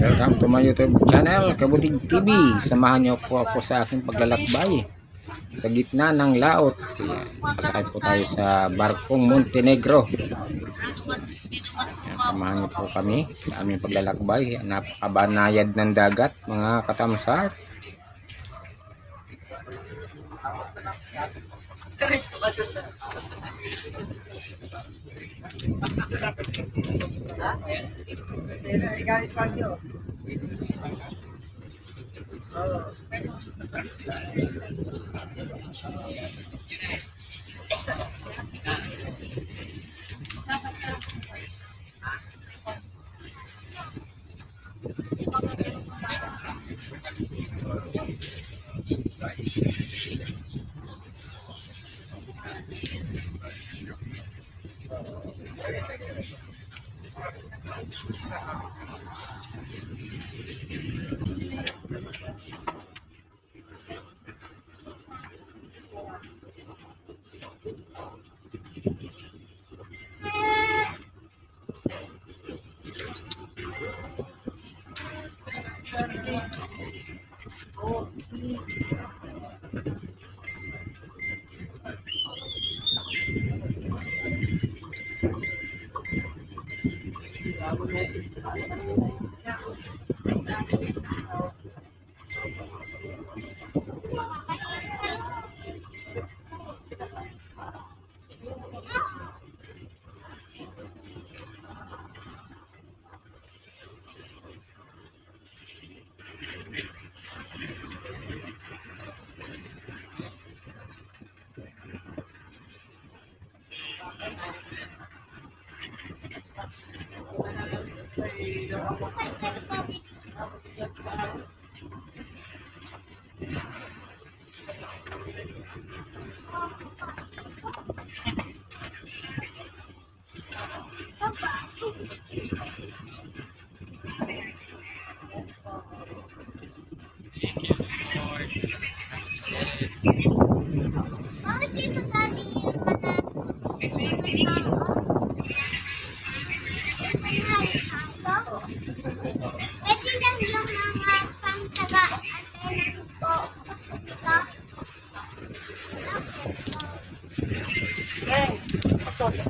Welcome to my YouTube channel, Kabutig TV. Samahan niyo po ako sa aking paglalakbay sa gitna ng laot. Pasakay po tayo sa barkong Montenegro. Samahan niyo po kami sa aming paglalakbay. Napakabanayad ng dagat, mga katamsat. Pwede lang yung mga pangtagaan po. Sorry.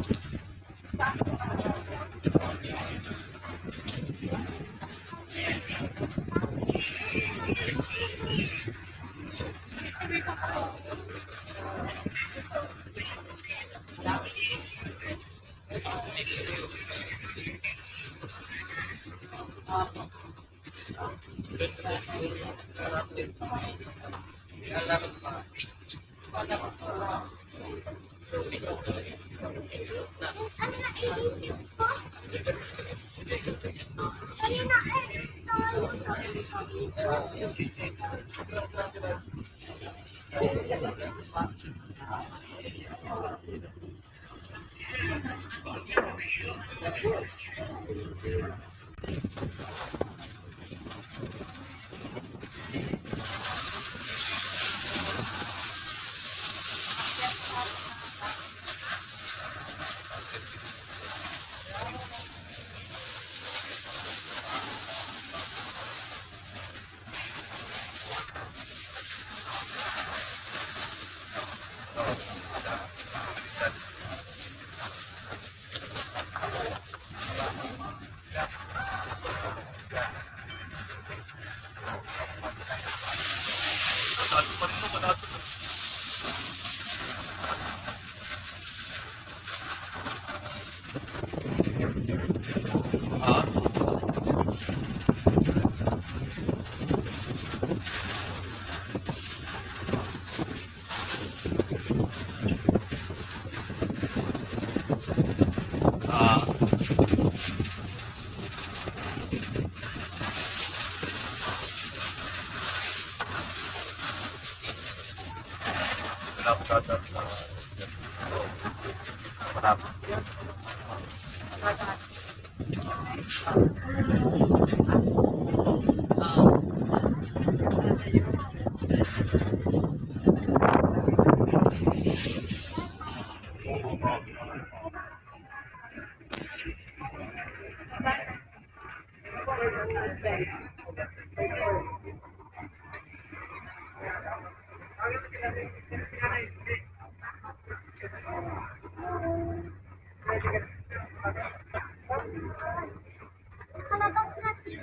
Kalabas natin.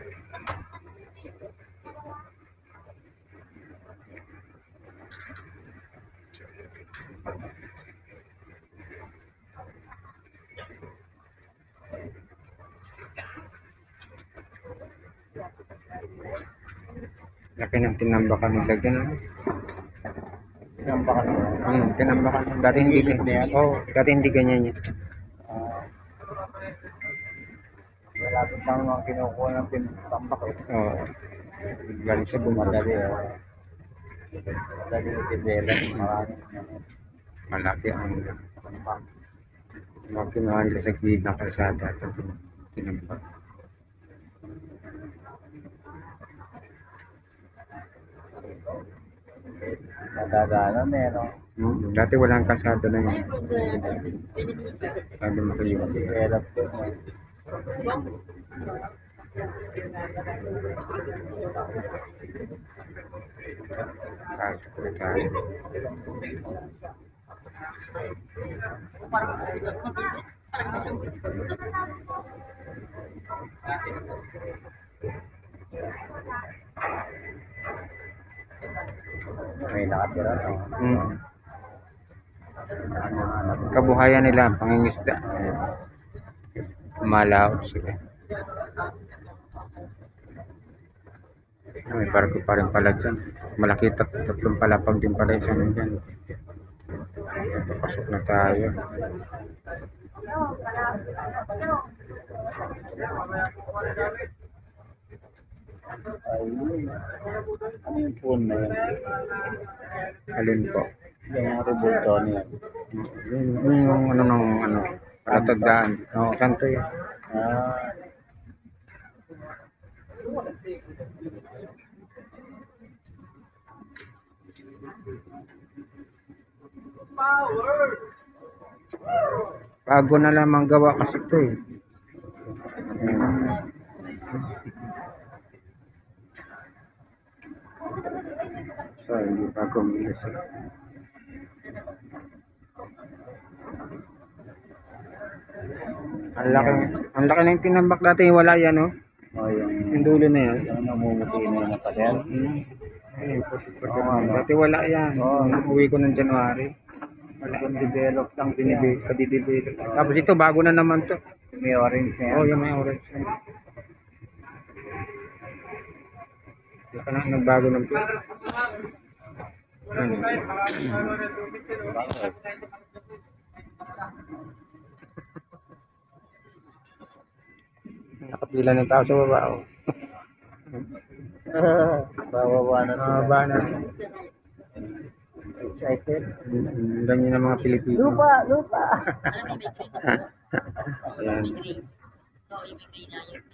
Laki ng tinambakan nila dyan. Ano? Tinambakan mo. Tinambakan. Dati hindi ganyan. Dati hindi ganyan yan. Malapit lang mga kinukuha ng tambak eh. Oo. Galing sa bumaba. Madali eh. Madali yung develop. Marami. Malaki ang mga kinuha nila sa gilid ng kalsada at tinambak. Nadadaanan eh, no? Dati walang kalsada na yun. Sabi makiyong. Develop yun eh. Pasok na tayo. May nakatira, no? Kabuhayan nila, pangingisda. Malaot sila. May barko pa rin pala dyan. Malaki tatlong palapag din pala isang dyan. Papasok na tayo. Ayun. Ano yung phone na yun? Alin po? Yung rebulto niya. Yung ano, palatandaan. Oo, santo yun. Ah. Bago na lamang gawa kasi ito eh. So, hindi bagong bilis eh. Ang laki ng tinambak dati, wala yan, no? Oh, Yung dulo na yan. yung namumuti na yung napader. Ayun, dati wala yan. Uwi ko ng January. Wala yan. Develop lang siya. Kadidevelop. Tapos ito, bago na naman to. May orange na yan. Oh, yung may orange. Baka na nagbago ng to. Nakapila ng tao sa baba. Oh. Bababa na sila. Baba na. Excited. Ganyan ng mga Pilipino. Lupa! Ayan.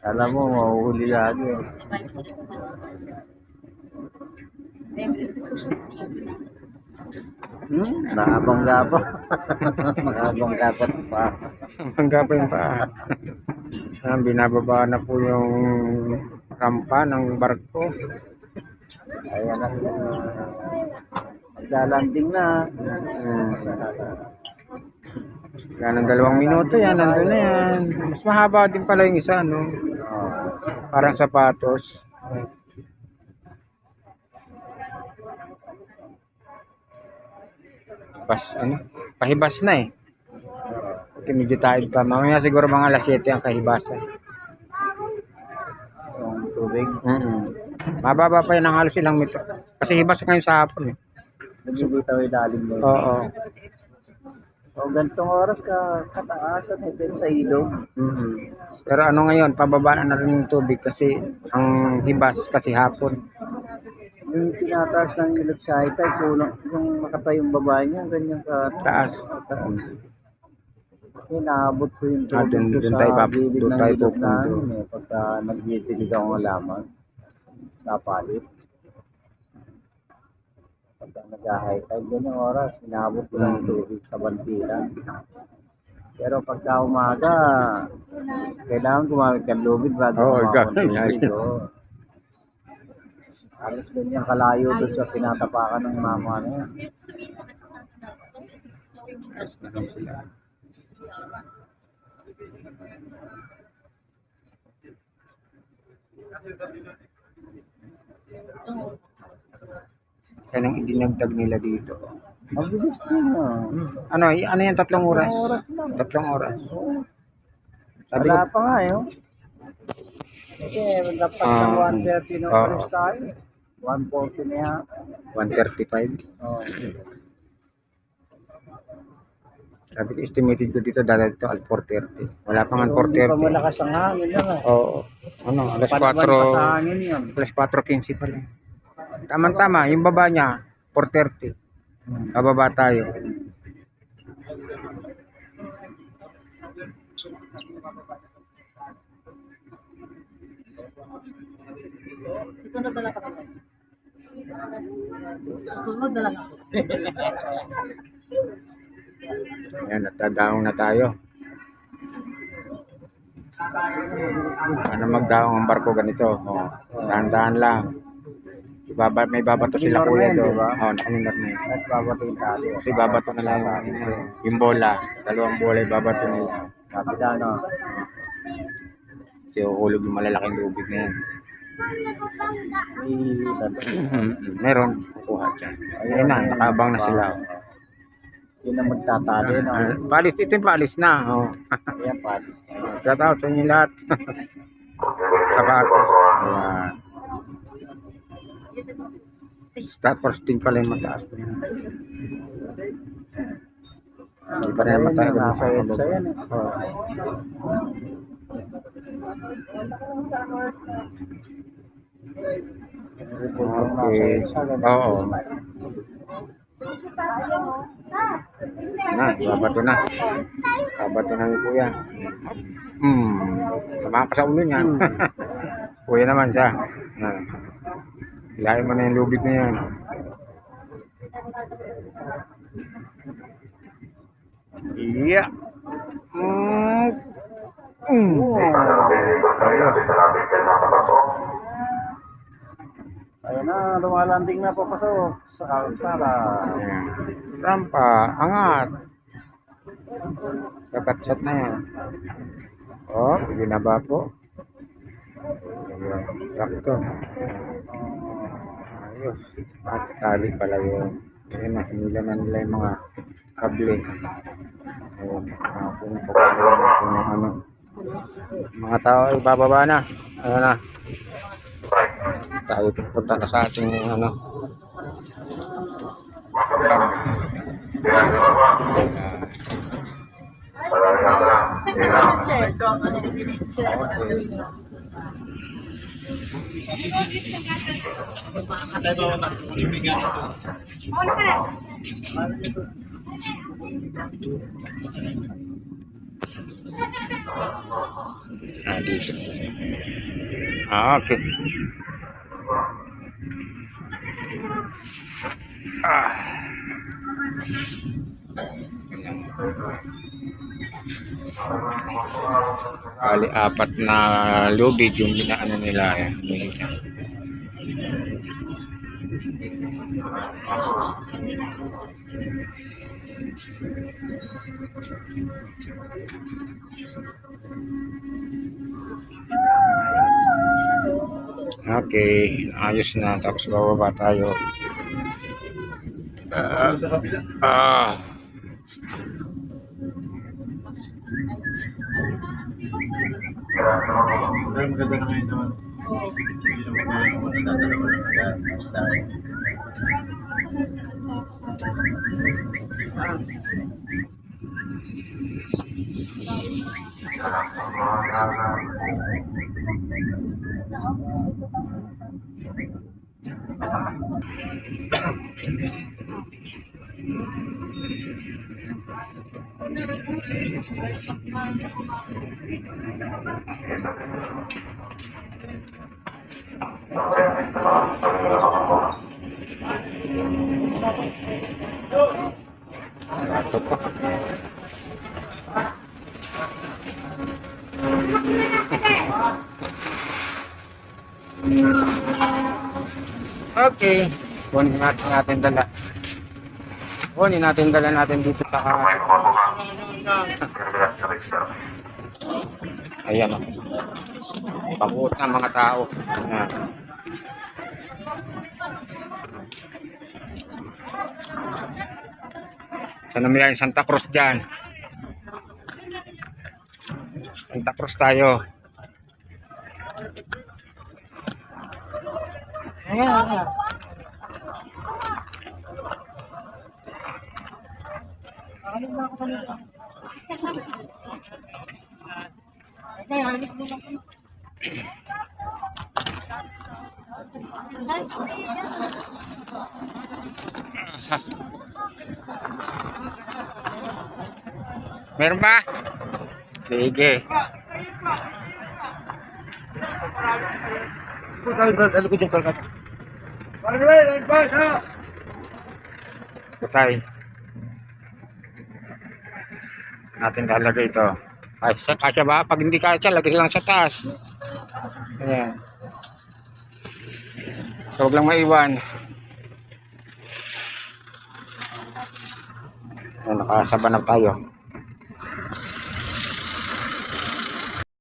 Alam mo, mahuhuli lagi. Nakabang-gapang. Nakabang-gapat pa. Hangga pa yung paa. Ayan, binababa na po yung rampa ng barko. Ayan na sila. Maglalanding na. Yan ang 2 minuto yan, nandun na yan. Mas mahaba din pala yung isa, no? Parang sapatos. Pahibas na eh. Kasi medyo tayo pa. Mamaya siguro mga alas 7 ang kahibasan. Yung tubig. Mababa pa yan ng halos ilang metro. Kasi hibas ngayon sa hapon eh. Nagbibitaw yung lalim mo. Oo. O gantong oras kataasan din sa ilog. Pero ano ngayon, pababa na rin yung tubig kasi ang hibas kasi hapon. Yung tinataas ng ilog sa high tide, yung makatayong babae niya, ganyan Taas. Kasi naabot ko yung Ah, tubig ko dun sa tayo gilid dun ng tayo ilog pupunta. namin eh. Pagka nag-iitilig ako ng laman, napalit. Pagka nag-high tide, ganyang oras, inaabot ko ng tubig sa bantilan. Pero pagka umaga, kailangan gumamit ng lubid bago Oo, kumakaon ng ganyan. tubig. Oo. Halos ganyan kalayo doon sa tinatapakan ng mama na yan. Ayos na lang sila. Yan ang idinagdag nila dito. Mabilis din ah. Ano, ano yung 3 oras? Oras lang. 3 oras. Sabi Wala ko, pa nga yun. Kasi dapat ng 1:30 na oo. oras tayo. 1:40 na yan. 1:35. Oh. Sabi ko, estimated ko dito dahil dito al 4:30. Wala pa nga Hindi pa 4:30. malakas ang hangin lang ah. Oo. Ano, alas Panaman pa sa 4. hangin yan. Alas 4:15 pa lang. Tama-tama, yung baba niya, 4:30. Bababa tayo. Susunod na lang ako. Ayan, natadaong na tayo. Ano magdaong ang barko ganito? Oh, dahan-dahan lang. May babato sila Minor kuya na yan, doon. di ba? Oh, nakaminor na yun. At babating tali. Kasi babato na lang yung bola. 2 bola yung babato nila. Sabi na no. Kasi uhulog yung malalaking lubig na yan. Meron. Kukuha dyan. Ayun na, nakabang na sila. Yun ang magtatali no. Palis, ito yung palis na. Oh. Ayan patis. Shout out sa inyo lahat. Sapatos. Ayan. Tapos din pala yung mataas. Hindi pa rin mataas. Nasa EDSA yan eh. Okay. Oo. Na, babato na. Babato na ni kuya. Tama ka sa ulo niya. Kuya naman siya. Hilahin mo na yung lubid na yan. Iya. Ayun na, lumalanding na papasok sa kalsada. Rampa, angat. Kakat-shot na yan. Oh, ginaba po. Sakto. Ayos. At tali pala yun. Ayun na, hinila na nila yung mga kable. Ayun. Kung ano. Mga tao ay bababa na. Ayun na. Tayo pupunta na sa ating ano. Dito. Okay. Kali 4 na lubid yung ginaano nila eh. Okay, ayos na. Tapos bababa tayo. Maganda na ngayon naman. Ito pa. Okay. Kunin natin dala. Kunin natin dala natin dito sa ayan o. Pag-uot ng mga tao. Ayan. Sa namilayan Santa Cruz dyan. Santa Cruz tayo. Ayan. Meron ba? Sige. Putay. Natin lalagay ito. Kasya ba? Pag hindi kasya, lagay lang sa taas. Ayan. So, huwag lang maiwan. Ayan, nakasabanap tayo.